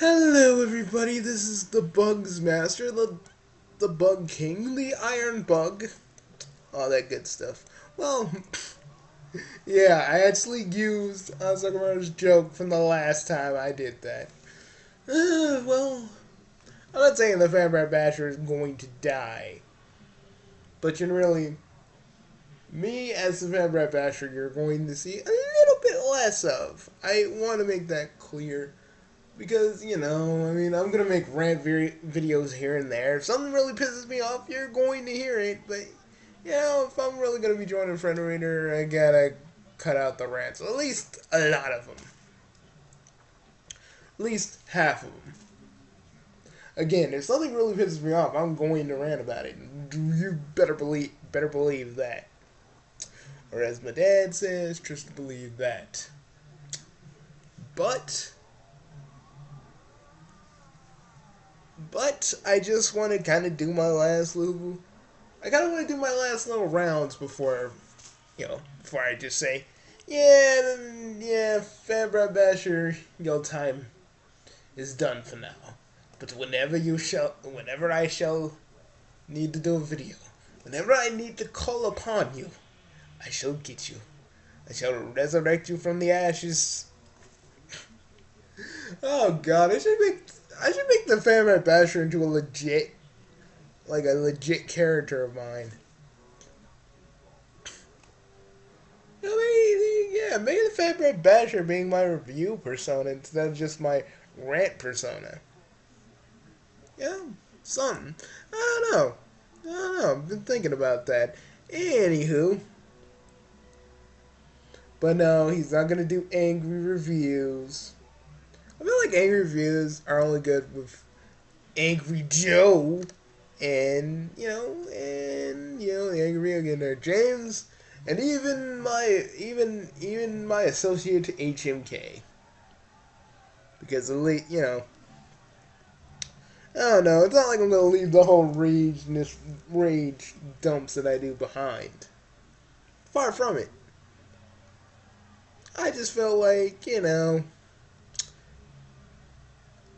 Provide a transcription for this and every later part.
Hello everybody, this is the Bugs Master, the Bug King, the Iron Bug, all that good stuff. Well, yeah, I actually used Sakamoto's joke from the last time I did that. Well, I'm not saying the Fanbrat Basher is going to die, but you really, me as the Fanbrat Basher, you're going to see a little bit less of. I want to make that clear. Because, I mean, I'm going to make rant videos here and there. If something really pisses me off, you're going to hear it. But, if I'm really going to be joining Frederator, I gotta cut out the rants. At least a lot of them. At least half of them. Again, if something really pisses me off, I'm going to rant about it. You better believe that. Or as my dad says, just believe that. But I just want to kind of do my last little. I kind of want to do my last little rounds before I just say, yeah, Fanbrat Basher, your time is done for now. But whenever I shall need to do a video, whenever I need to call upon you, I shall get you. I shall resurrect you from the ashes. Oh God, I should make the Fanbrat Basher into a legit character of mine. Maybe the Fanbrat Basher being my review persona instead of just my rant persona. Yeah, something. I don't know. I've been thinking about that. Anywho. But no, he's not gonna do angry reviews. I feel like angry reviews are only good with Angry Joe and the Angry Video Nerd James, and even my associate HMK. Because I don't know. It's not like I'm gonna leave the whole rage dumps that I do behind. Far from it. I just felt like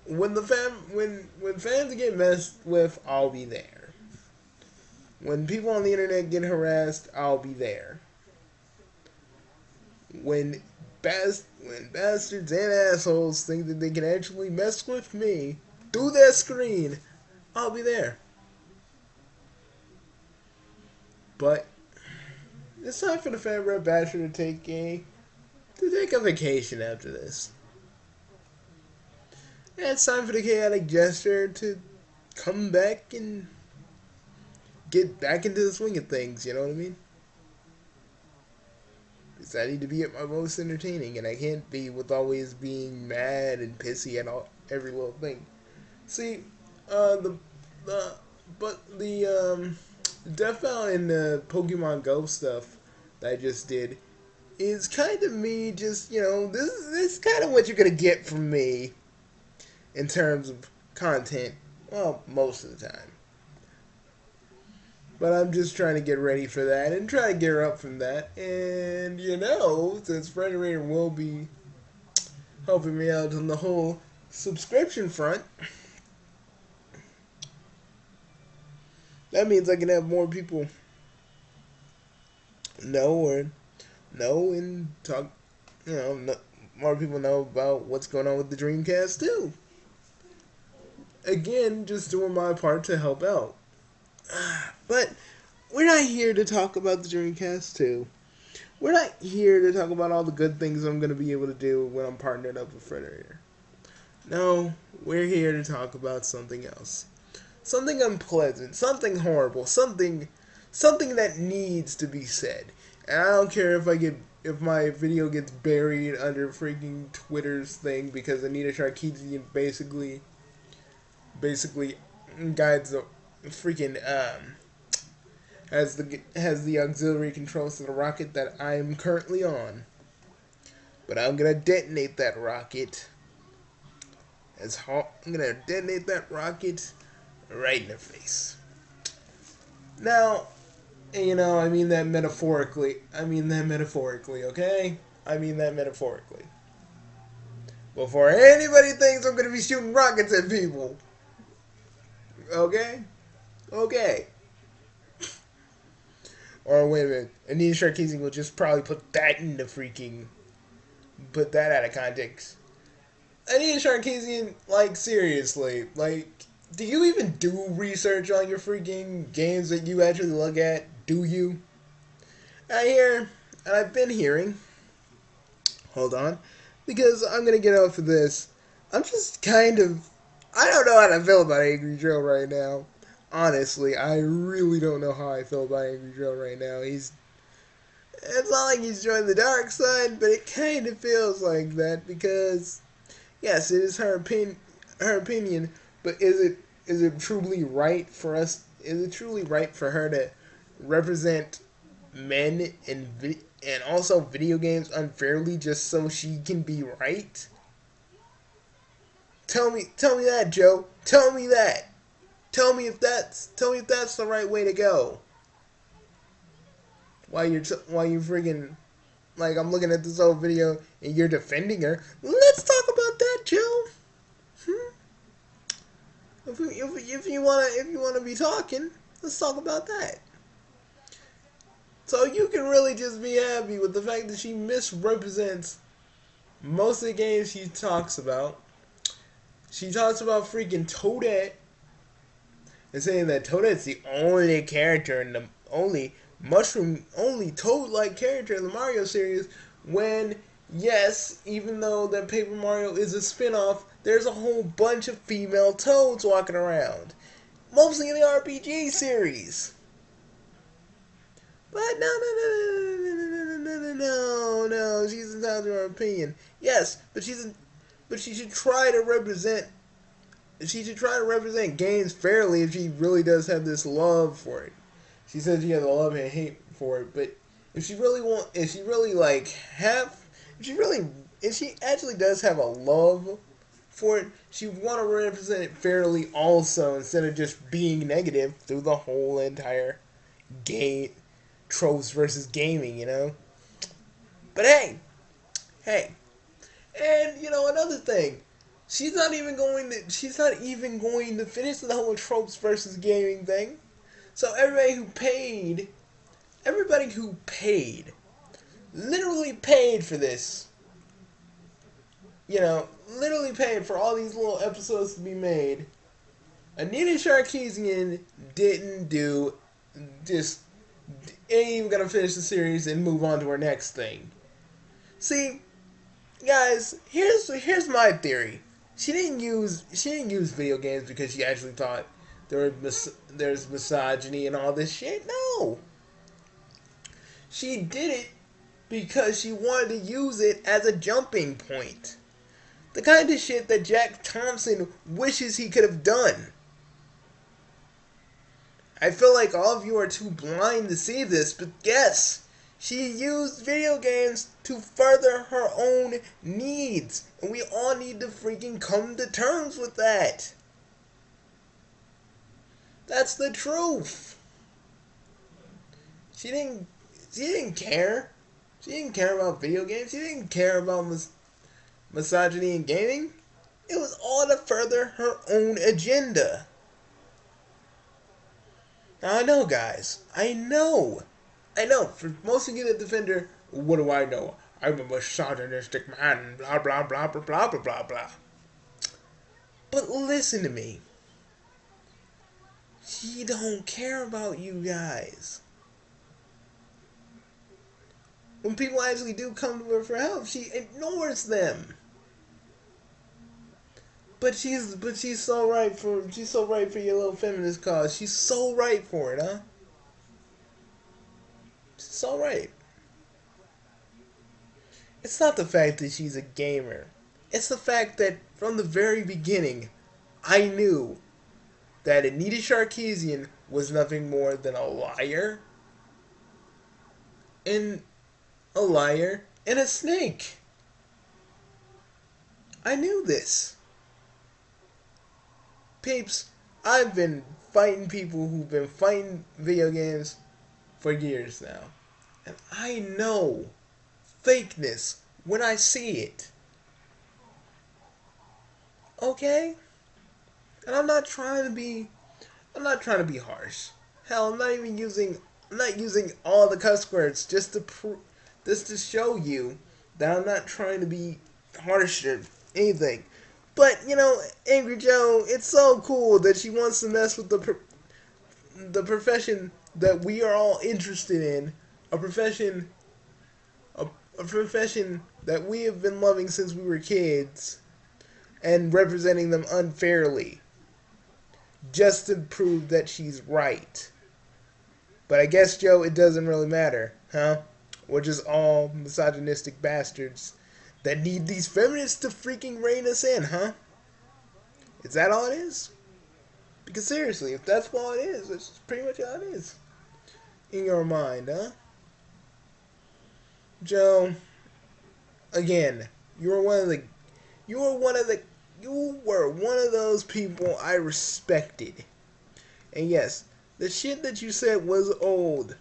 when fans get messed with, I'll be there. When people on the internet get harassed, I'll be there. When bastards and assholes think that they can actually mess with me through their screen, I'll be there. But it's time for the Fanbrat Basher to take a vacation after this. And it's time for the Chaotic Jester to come back and get back into the swing of things, you know what I mean? Because I need to be at my most entertaining, and I can't be with always being mad and pissy at every little thing. See, the Death Bell and the Pokemon Go stuff that I just did is kind of me just, this is kind of what you're going to get from me in terms of content, well, most of the time. But I'm just trying to get ready for that and try to gear up from that. And, since Frederator will be helping me out on the whole subscription front, that means I can have more people know and talk, more people know about what's going on with the Dreamcast too. Again, just doing my part to help out. But we're not here to talk about the Dreamcast 2. We're not here to talk about all the good things I'm going to be able to do when I'm partnered up with Frederator. No, we're here to talk about something else. Something unpleasant, something horrible, something that needs to be said. And I don't care if my video gets buried under freaking Twitter's thing because Anita Sarkeesian basically guides the freaking has the auxiliary controls to the rocket that I'm currently on. But I'm gonna detonate that rocket. I'm gonna detonate that rocket right in the face. Now, I mean that metaphorically. Okay? I mean that metaphorically. before anybody thinks I'm gonna be shooting rockets at people. Okay? Okay. Or wait a minute, Anita Sarkeesian will just probably put that in the freaking, put that out of context. Anita Sarkeesian, like, seriously, like, do you even do research on your freaking games that you actually look at? Do you? I hear, and I've been hearing, hold on, because I'm gonna get off of this. I'm just kind of, I don't know how to feel about Angry Joe right now. Honestly, I really don't know how I feel about Angry Joe right now. It's not like he's joined the dark side, but it kind of feels like that because, yes, it is her opinion, but is it truly right for us? Is it truly right for her to represent men and also video games unfairly just so she can be right? Tell me that, Joe. Tell me that. Tell me if that's the right way to go. Why you friggin', like, I'm looking at this old video and you're defending her. Let's talk about that, Joe. Hmm? If you wanna be talking, let's talk about that. So you can really just be happy with the fact that she misrepresents most of the games she talks about. She talks about freaking Toadette and saying that Toadette's the only character in the only Toad-like character in the Mario series. When, yes, even though that Paper Mario is a spin-off, there's a whole bunch of female Toads walking around, mostly in the RPG series. But no, she's entitled to her opinion. Yes, but she should try to represent. She should try to represent games fairly if she really does have this love for it. She says she has a love and hate for it, but if she really like have, if she actually does have a love for it, she want to represent it fairly also instead of just being negative through the whole entire game tropes versus gaming, you know. But hey, and you know another thing, she's not even going to finish the whole tropes versus gaming thing. So everybody who paid, literally paid for this, you know, literally paid for all these little episodes to be made. Anita Sarkeesian didn't do just ain't even gonna finish the series and move on to her next thing. See, guys, here's my theory. She didn't use video games because she actually thought there's misogyny and all this shit. No, she did it because she wanted to use it as a jumping point. The kind of shit that Jack Thompson wishes he could have done. I feel like all of you are too blind to see this, but yes, she used video games to further her own needs, and we all need to freaking come to terms with that. That's the truth. She didn't she didn't care. She didn't care about video games. She didn't care about misogyny in gaming. It was all to further her own agenda. Now I know, guys. I know. I know. For most of you that defend her, what do I know? I'm a misogynistic man. Blah blah blah blah blah blah blah blah. But listen to me. She don't care about you guys. When people actually do come to her for help, she ignores them. But she's so right for your little feminist cause. She's so right for it, huh? She's so right. It's not the fact that she's a gamer. It's the fact that from the very beginning, I knew that Anita Sarkeesian was nothing more than and a liar and a snake. I knew this. Peeps, I've been fighting people who've been fighting video games for years now. And I know fakeness when I see it. Okay? And I'm not trying to be harsh. Hell, I'm not using all the cuss words just to show you that I'm not trying to be harsh or anything. But you know, Angry Joe, it's so cool that she wants to mess with the profession that we are all interested in, a profession, a, a profession that we have been loving since we were kids, and representing them unfairly, just to prove that she's right. But I guess, Joe, it doesn't really matter, huh? We're just all misogynistic bastards that need these feminists to freaking rein us in, huh? Is that all it is? Because seriously, if that's all it is, that's pretty much all it is. In your mind, huh? Joe, again, you were one of the you were one of the you were one of those people I respected. And yes, the shit that you said was old.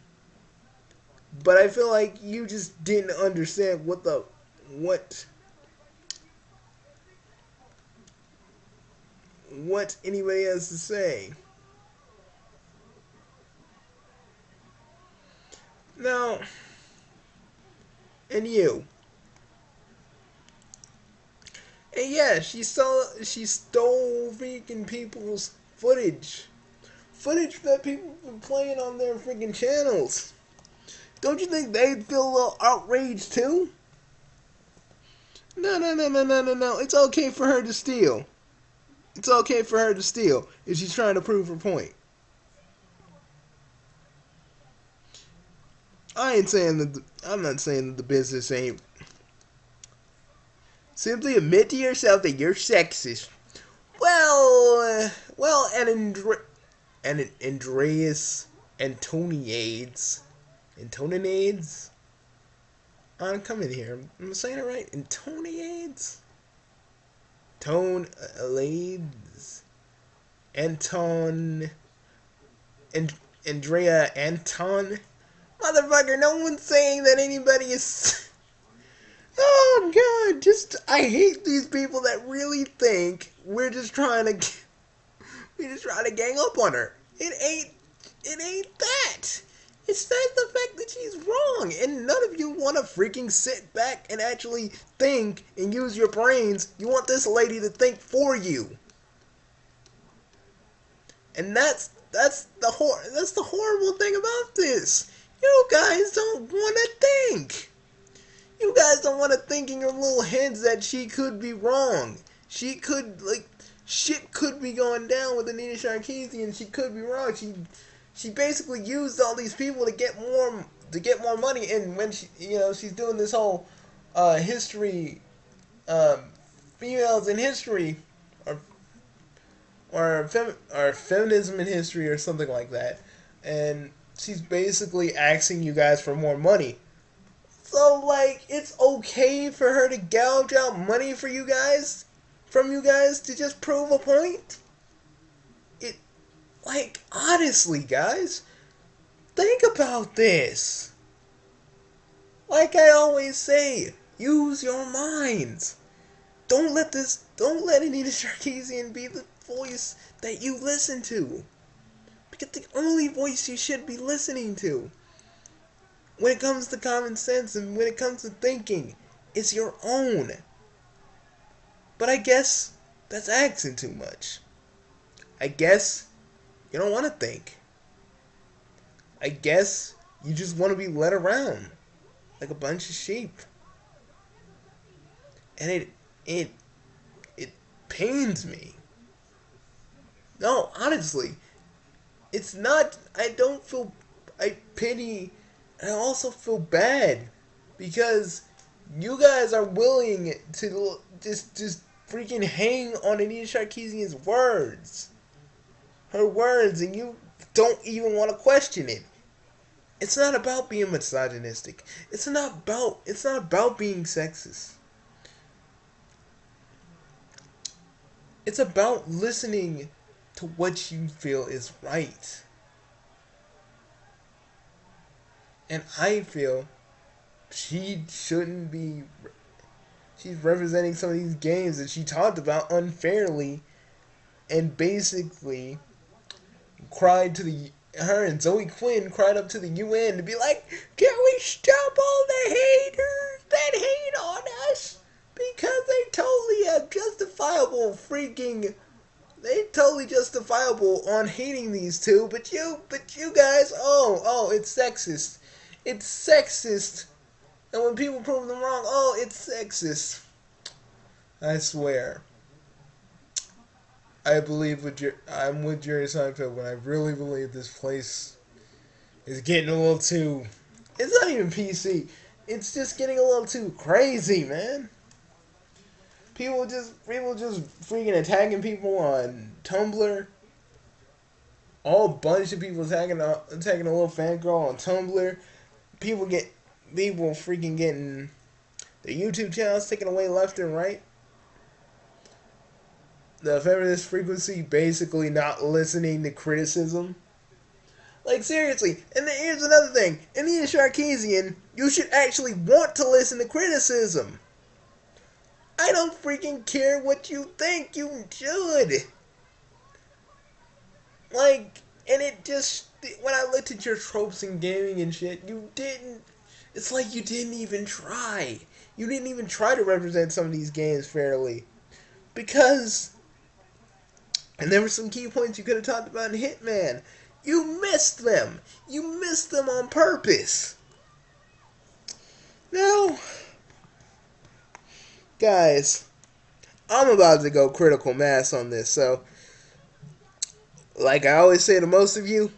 But I feel like you just didn't understand what what anybody has to say. Now, and you. And yeah, she stole freaking people's footage. Footage that people have been playing on their freaking channels. Don't you think they'd feel a little outraged too? No. It's okay for her to steal. It's okay for her to steal if she's trying to prove her point. I'm not saying that the business ain't. Simply admit to yourself that you're sexist. And Andreas Antoniades. I'm coming here. I'm saying it right. Antoniades. Tone Lades. Anton. And Andrea Anton. Motherfucker, no one's saying that anybody is. Oh god, I hate these people that really think we're just trying to gang up on her. It ain't that. It's the fact that she's wrong, and none of you want to freaking sit back and actually think and use your brains. You want this lady to think for you, and that's the horrible thing about this. You guys don't want to think. You guys don't want to think in your little heads that she could be wrong. She could, like, shit could be going down with Anita Sarkeesian. She could be wrong. She basically used all these people to get more money. And when she's doing this whole history, females in history, or or feminism in history, or something like that. And she's basically asking you guys for more money. So, like, it's okay for her to gouge out money from you guys to just prove a point? Like, honestly, guys, think about this. Like I always say, use your minds. Don't let Anita Sarkeesian be the voice that you listen to. Because the only voice you should be listening to when it comes to common sense and when it comes to thinking is your own. But I guess that's asking too much. I guess you don't want to think. I guess you just want to be led around like a bunch of sheep. And it pains me. No, honestly, it's not. I pity, and I also feel bad because you guys are willing to just freaking hang on Anita Sarkeesian's words, her words, and you don't even want to question it. It's not about being misogynistic. It's not about being sexist. It's about listening to what you feel is right. And I feel she shouldn't be she's representing some of these games that she talked about unfairly, and basically cried to the her and Zoe Quinn cried up to the UN to be like, can we stop all the haters that hate on us? Because they totally justifiable on hating these two, but you guys, it's sexist. It's sexist. And when people prove them wrong, it's sexist. I swear. I'm with Jerry Seinfeld when I really believe this place is getting a little too. It's not even PC. It's just getting a little too crazy, man. People just freaking attacking people on Tumblr. All bunch of people attacking a little fangirl on Tumblr. People freaking getting their YouTube channels taken away left and right. The Feminist Frequency basically not listening to criticism. Like, seriously. And then here's another thing. Anita Sarkeesian, you should actually want to listen to criticism. I don't freaking care what you think. You should. Like, and it just, when I looked at your tropes in gaming and shit, it's like you didn't even try. You didn't even try to represent some of these games fairly. Because, and there were some key points you could have talked about in Hitman. You missed them. You missed them on purpose. Now, guys, I'm about to go critical mass on this, so like I always say to most of you,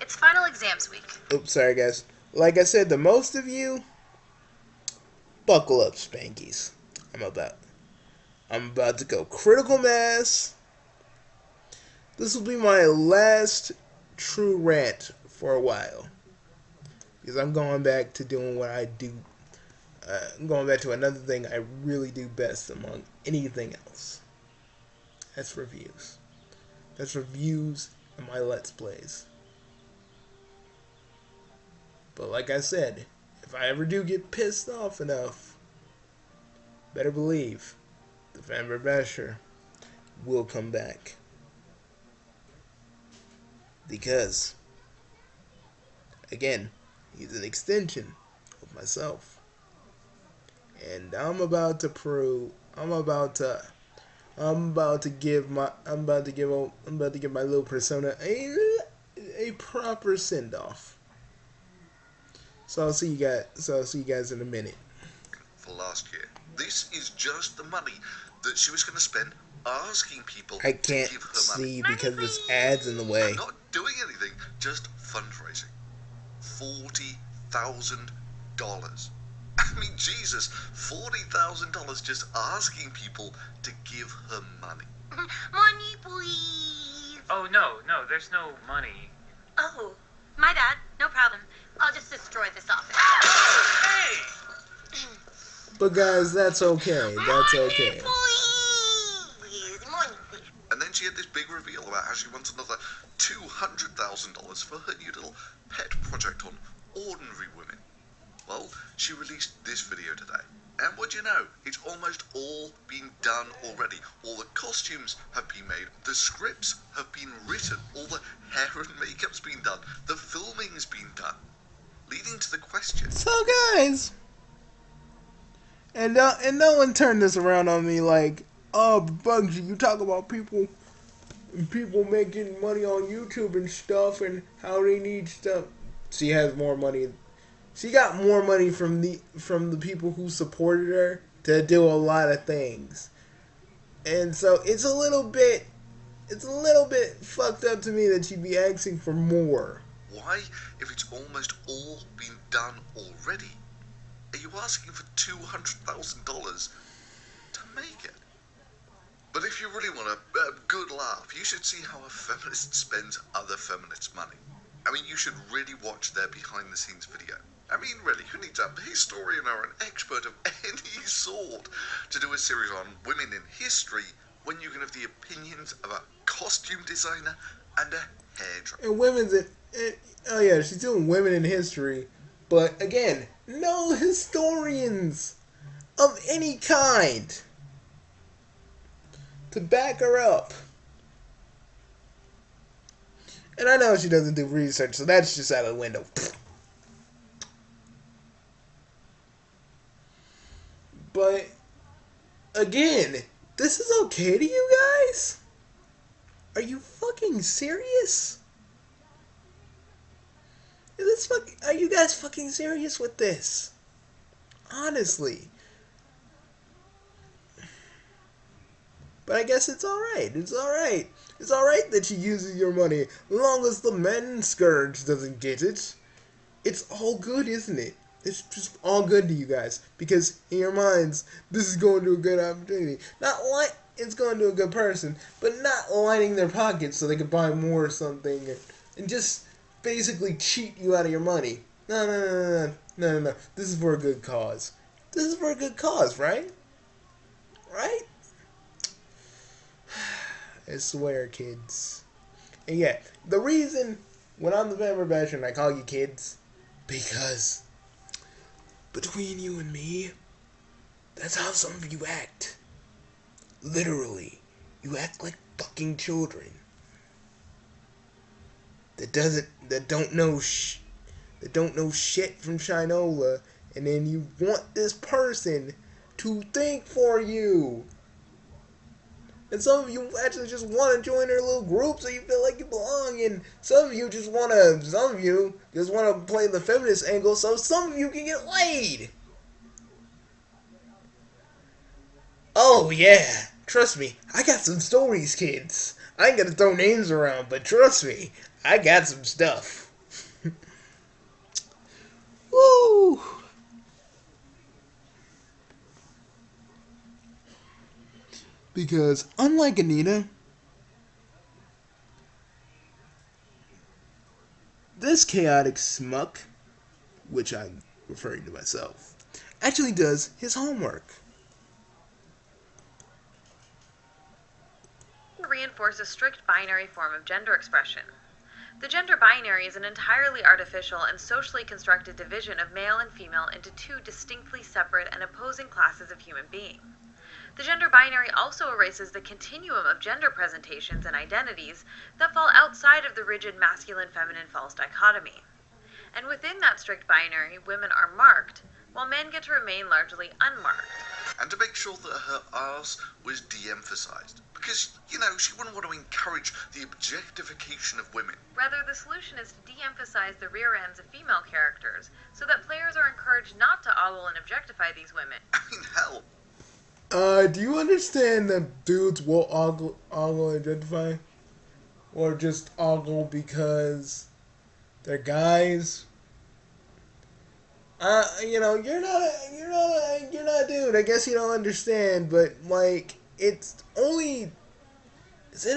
it's final exams week. Oops, sorry guys. Like I said to most of you, buckle up, Spankies. I'm about to go critical mass. This will be my last true rant for a while. Because I'm going back to doing what I do. I'm going back to another thing I really do best among anything else. That's reviews. That's reviews and my Let's Plays. But like I said, if I ever do get pissed off enough, better believe the Fanbrat Basher will come back. Because, again, he's an extension of myself. And I'm about to give my little persona a proper send off. So I'll see you guys in a minute. For last year. This is just the money that she was going to spend asking people I can't to give her see money. because this ad's in the way. I'm not doing anything, just fundraising. $40,000. I mean, Jesus, $40,000 just asking people to give her money. Money, please. Oh, no, there's no money. Oh, my bad. No problem. I'll just destroy this office. Hey! But guys, that's okay. That's okay. Money, please. And then she had this big reveal about how she wants another $200,000 for her new little pet project on ordinary women. Well, she released this video today. And what do you know? It's almost all been done already. All the costumes have been made. The scripts have been written. All the hair and makeup's been done. The filming's been done. Leading to the question. So guys, and no one turned this around on me like, oh, Bugsy, you talk about people making money on YouTube and stuff and how they need stuff. She has more money. She got more money from the people who supported her to do a lot of things. And so it's a little bit fucked up to me that she'd be asking for more. Why, if it's almost all been done already, are you asking for $200,000 to make it? But if you really want a good laugh, you should see how a feminist spends other feminists' money. I mean, you should really watch their behind-the-scenes video. I mean, really, who needs a historian or an expert of any sort to do a series on women in history when you can have the opinions of a costume designer and a hairdresser? And she's doing women in history, But again, no historians of any kind to back her up. And I know she doesn't do research, so that's just out of the window. But again, this is okay to you guys? Are you fucking serious? Are you guys fucking serious with this? Honestly. But I guess it's alright. It's alright. It's alright that she uses your money, as long as the men scourge doesn't get it. It's all good, isn't it? It's just all good to you guys. Because in your minds, this is going to a good opportunity. Not like it's going to a good person, but not lining their pockets so they can buy more or something. And just basically cheat you out of your money. No. This is for a good cause. This is for a good cause, right? Right? I swear, kids. And yeah, the reason when I'm the Fanbrat basher and I call you kids, because between you and me, that's how some of you act. Literally, you act like fucking children that don't know shit from Shinola, and then you want this person to think for you. And some of you actually just want to join their little group so you feel like you belong. And some of you just want to play the feminist angle so some of you can get laid. Oh yeah, trust me, I got some stories, kids. I ain't gonna throw names around, but trust me, I got some stuff. Woo! Because unlike Anita, this chaotic smuck, which I'm referring to myself, actually does his homework. Reinforce a strict binary form of gender expression. The gender binary is an entirely artificial and socially constructed division of male and female into two distinctly separate and opposing classes of human being. The gender binary also erases the continuum of gender presentations and identities that fall outside of the rigid masculine-feminine false dichotomy. And within that strict binary, women are marked, while men get to remain largely unmarked. And to make sure that her arse was de-emphasized. Because, she wouldn't want to encourage the objectification of women. Rather, the solution is to de-emphasize the rear ends of female characters, so that players are encouraged not to ogle and objectify these women. I mean, hell. Do you understand that dudes will ogle and objectify? Or just ogle because they're guys? You're not a dude. I guess you don't understand, but it's in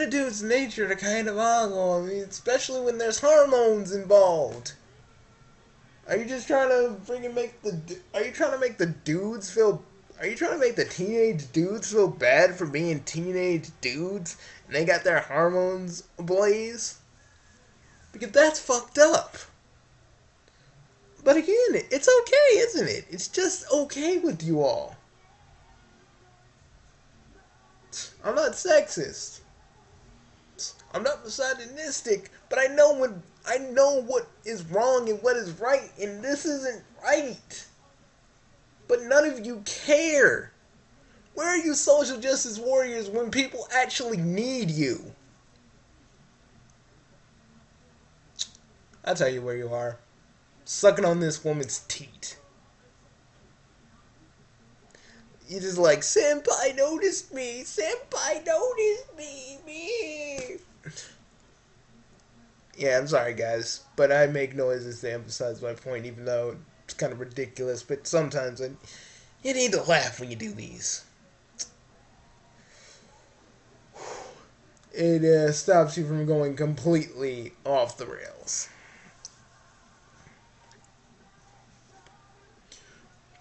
a dude's nature to kind of ogle. I mean, especially when there's hormones involved. Are you just trying to freaking make the teenage dudes feel bad for being teenage dudes and they got their hormones ablaze? Because that's fucked up. But again, it's okay, isn't it? It's just okay with you all. I'm not sexist. I'm not misogynistic, but I know what is wrong and what is right, and this isn't right. But none of you care. Where are you social justice warriors when people actually need you? I'll tell you where you are. Sucking on this woman's teat. You just like, Senpai noticed me. Senpai noticed me. Yeah, I'm sorry, guys. But I make noises to emphasize my point, even though it's kind of ridiculous. But sometimes you need to laugh when you do these. It stops you from going completely off the rails.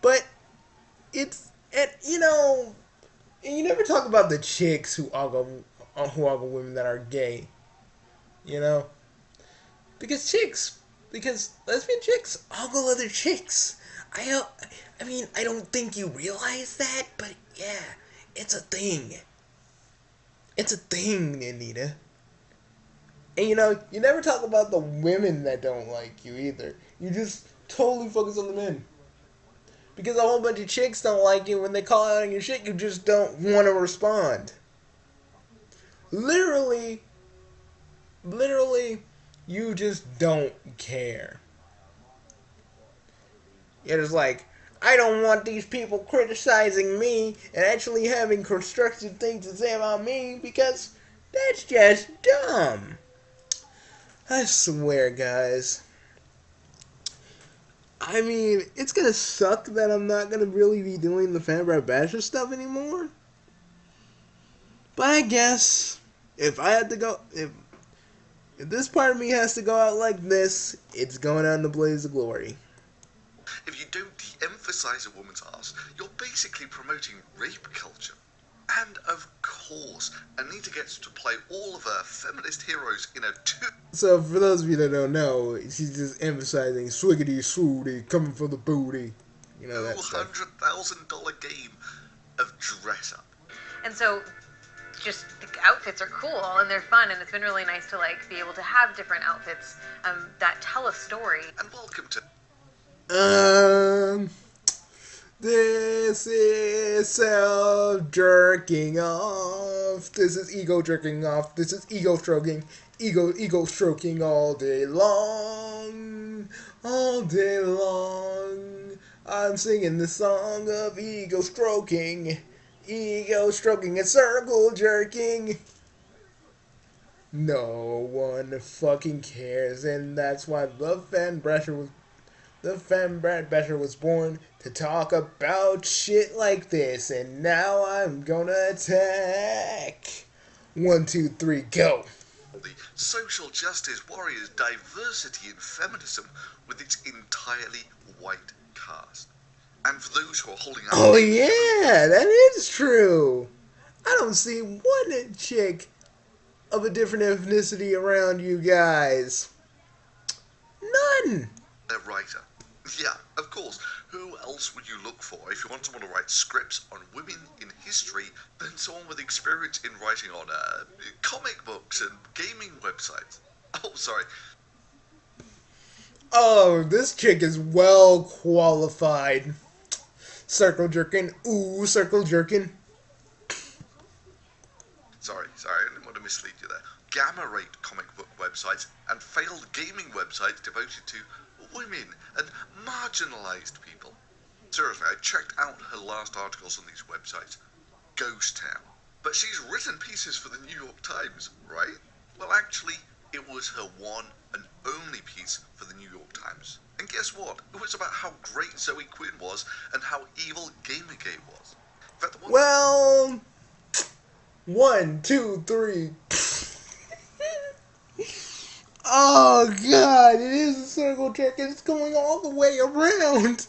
But it's, and you never talk about the chicks who ogle women that are gay, because chicks Because lesbian chicks ogle other chicks. I mean, I don't think you realize that, but yeah, it's a thing. It's a thing, Anita. And you never talk about the women that don't like you either. You just totally focus on the men. Because a whole bunch of chicks don't like you. When they call out on your shit, you just don't want to respond. Literally, you just don't care. You're just like, I don't want these people criticizing me and actually having constructive things to say about me because that's just dumb. I swear, guys. I mean, it's gonna suck that I'm not gonna really be doing the Fanbrat Basher stuff anymore. But I guess if I had to go, if this part of me has to go out like this, it's going out in a blaze of glory. If you don't de-emphasize a woman's ass, you're basically promoting rape culture. And of course, Anita gets to play all of her feminist heroes in a So for those of you that don't know, she's just emphasizing swiggity swooty, coming for the booty. You know that stuff. $200,000 game of dress up. And so just the outfits are cool and they're fun, and it's been really nice to like be able to have different outfits that tell a story. And welcome to This is self-jerking off. This is ego jerking off. This is ego stroking. Ego stroking all day long. All day long. I'm singing the song of ego stroking. Ego stroking and circle jerking. No one fucking cares, and that's why the Fanbrat Basher was born, to talk about shit like this, and now I'm gonna attack. 1, 2, 3, go. the social justice warriors diversity in feminism with its entirely white cast. And for those who are holding out... Oh yeah, that is true. I don't see one chick of a different ethnicity around you guys. None. A writer. Yeah, of course. Who else would you look for if you want someone to write scripts on women in history than someone with experience in writing on comic books and gaming websites? Oh, sorry. Oh, this chick is well qualified. Circle jerking. Ooh, circle jerking. Sorry, I didn't want to mislead you there. Gamma rate comic book websites and failed gaming websites devoted to women and marginalized people. Seriously, I checked out her last articles on these websites. Ghost town. But she's written pieces for the New York Times, right? Well, actually, it was her one and only piece for the New York Times. And guess what? It was about how great Zoe Quinn was and how evil Gamergate was. In fact, well, 1, 2, 3. Oh god, it is a circle jerk. It's going all the way around.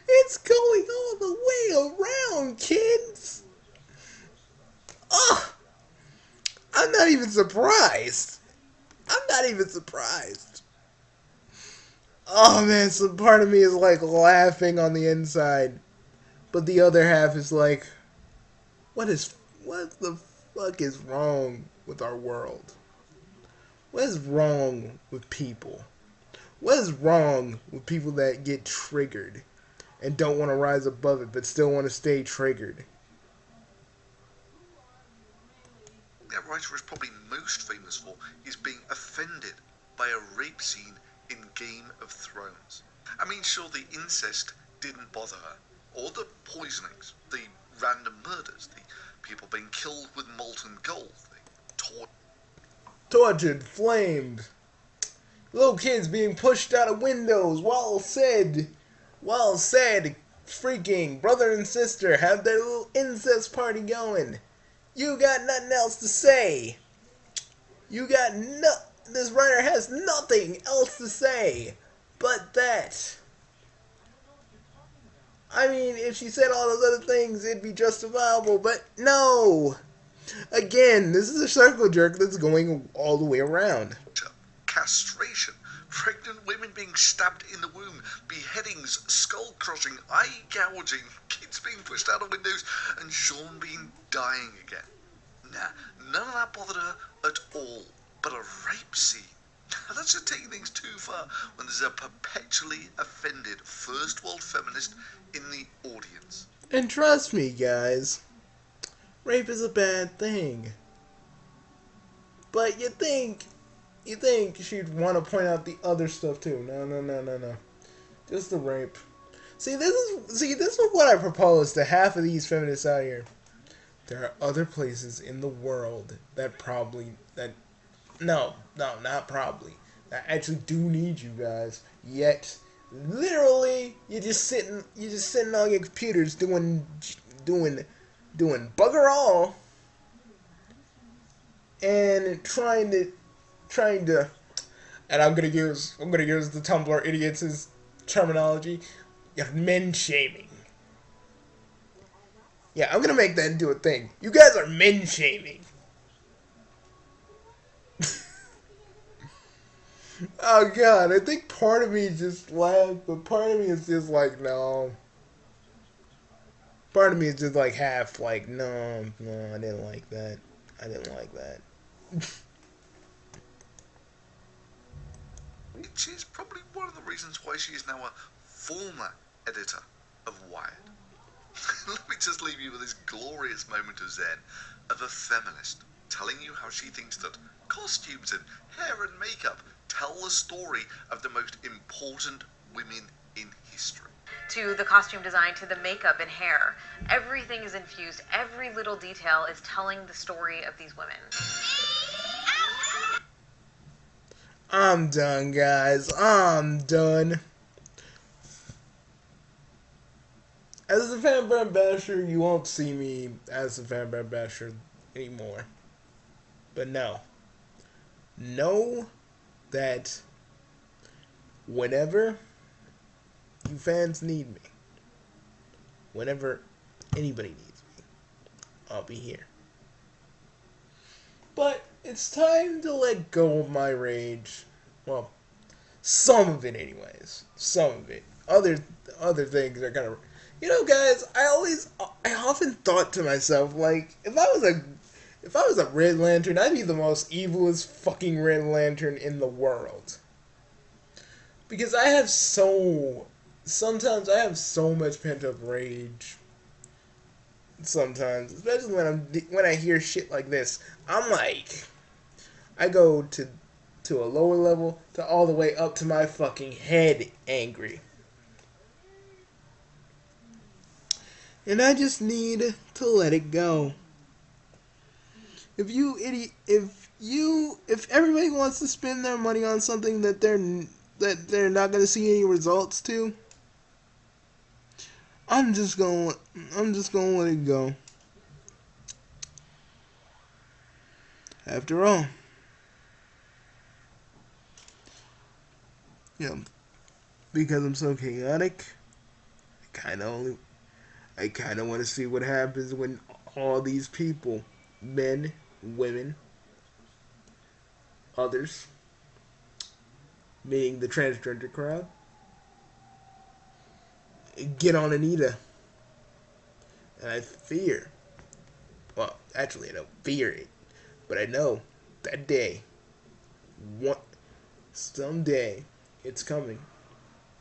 It's going all the way around, kids. Oh, I'm not even surprised. Oh man, some part of me is like laughing on the inside, but the other half is like, what the fuck is wrong with our world? What is wrong with people? What is wrong with people that get triggered and don't want to rise above it but still want to stay triggered? That writer is probably most famous for is being offended by a rape scene in Game of Thrones. I mean, sure, the incest didn't bother her, or the poisonings, the random murders, the people being killed with molten gold, the tortured, flamed, little kids being pushed out of windows. Well said. Freaking brother and sister have their little incest party going. You got nothing else to say. This writer has nothing else to say but that. I mean, if she said all those other things, it'd be justifiable, but no. Again, this is a circle jerk that's going all the way around. castration pregnant women being stabbed in the womb, beheadings, skull-crushing, eye-gouging, kids being pushed out of windows, and Sean Bean dying again. Nah, none of that bothered her at all. But a rape scene? That's just taking things too far when there's a perpetually offended first world feminist in the audience. And trust me, guys, rape is a bad thing. But you think she'd want to point out the other stuff too. No. Just the rape. See, this is what I propose to half of these feminists out here. There are other places in the world that that actually do need you guys. Yet, literally, you're just sitting on your computers doing bugger all, and trying to, and I'm gonna use the Tumblr idiots' terminology. You're men shaming. Yeah, I'm gonna make that into a thing. You guys are men shaming. Oh god, I think part of me just laughed, but part of me is just like, no. Part of me is just like half like, no, I didn't like that. Which is probably one of the reasons why she is now a former editor of Wired. Let me just leave you with this glorious moment of zen of a feminist telling you how she thinks that costumes and hair and makeup tell the story of the most important women in history. To the costume design, to the makeup and hair, everything is infused. Every little detail is telling the story of these women. I'm done, guys. I'm done. As a Fanbrat basher, you won't see me as a Fanbrat basher anymore. But no. Know that whenever you fans need me, whenever anybody needs me, I'll be here. But it's time to let go of my rage. Well, some of it anyways. Some of it. Other things are kind of... You know, guys, I often thought to myself, like, if I was a Red Lantern, I'd be the most evilest fucking Red Lantern in the world. Because sometimes I have so much pent-up rage. Sometimes, especially when I hear shit like this, I'm like, I go to a lower level to all the way up to my fucking head angry. And I just need to let it go. If everybody wants to spend their money on something that they're not going to see any results to, I'm just going to let it go. After all, because I'm so chaotic, I kind of want to see what happens when all these people, men, women, others, meaning the transgender crowd, get on Anita. And I fear, well, actually I don't fear it, but I know that day, someday, it's coming.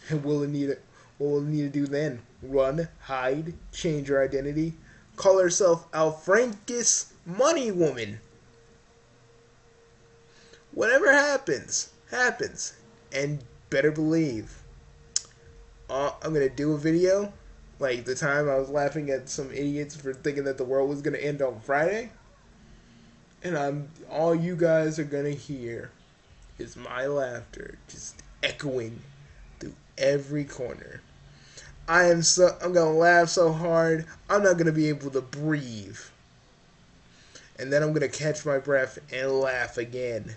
And what will Anita do then? Run, hide, change her identity, call herself Alfrankis Money Woman. Whatever happens. And better believe, I'm going to do a video, like the time I was laughing at some idiots for thinking that the world was going to end on Friday. And all you guys are going to hear is my laughter just echoing through every corner. I'm going to laugh so hard, I'm not going to be able to breathe. And then I'm going to catch my breath and laugh again.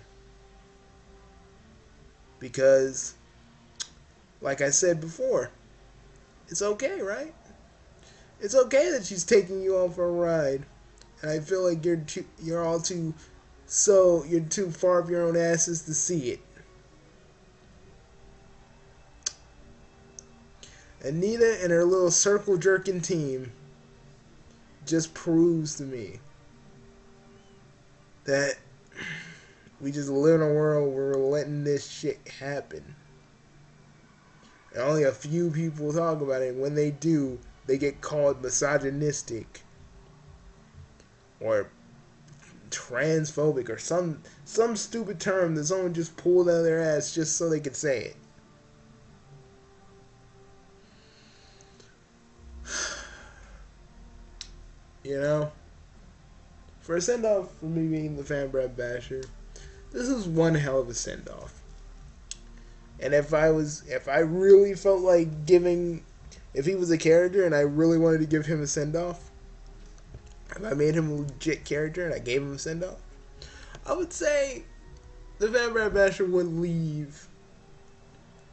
Because, like I said before, it's okay, right? It's okay that she's taking you on for a ride. And I feel like you're too far up your own asses to see it. Anita and her little circle jerking team just proves to me that we just live in a world where we're letting this shit happen. And only a few people talk about it. When they do, they get called misogynistic or transphobic or some stupid term that someone just pulled out of their ass just so they could say it. You know? For a send-off for me being the Fanbrat basher, this is one hell of a send-off. And if I really felt like giving, if he was a character and I really wanted to give him a send-off, if I made him a legit character and I gave him a send-off, I would say the Fanbrat basher would leave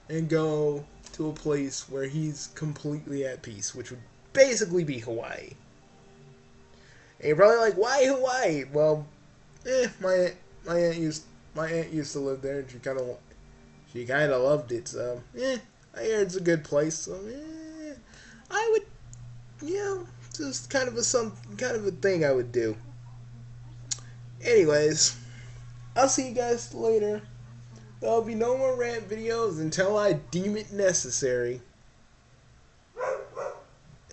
and go to a place where he's completely at peace, which would basically be Hawaii. And you're probably like, why Hawaii? Well, my aunt used to live there, and she kind of loved it. So, I hear it's a good place. So, I would, just kind of a thing I would do. Anyways, I'll see you guys later. There'll be no more rant videos until I deem it necessary.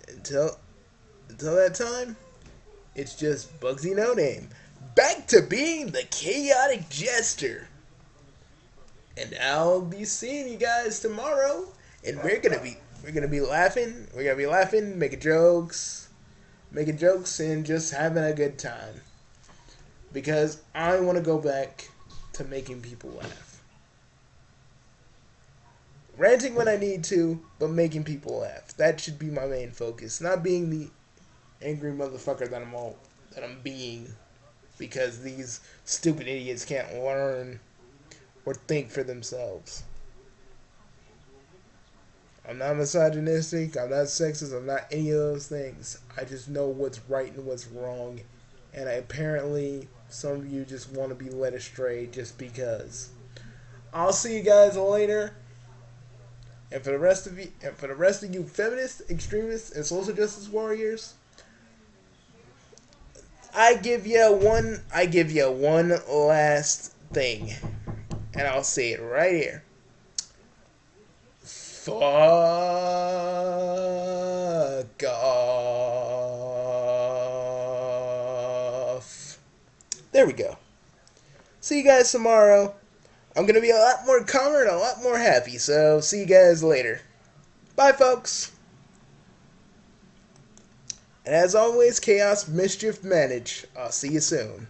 Until that time, it's just Bugsy No Name, back to being the chaotic jester. And I'll be seeing you guys tomorrow, and we're gonna be laughing, making jokes, and just having a good time. Because I want to go back to making people laugh. Ranting when I need to, but making people laugh. That should be my main focus. Not being the angry motherfucker that I'm being, because these stupid idiots can't learn or think for themselves. I'm not misogynistic, I'm not sexist, I'm not any of those things. I just know what's right and what's wrong, and apparently some of you just want to be led astray just because. I'll see you guys later. And for the rest of you feminists, extremists, and social justice warriors, I give you one last thing, and I'll say it right here. Fuck off. There we go. See you guys tomorrow. I'm going to be a lot more calmer and a lot more happy, so see you guys later. Bye, folks. And as always, chaos, mischief, manage. I'll see you soon.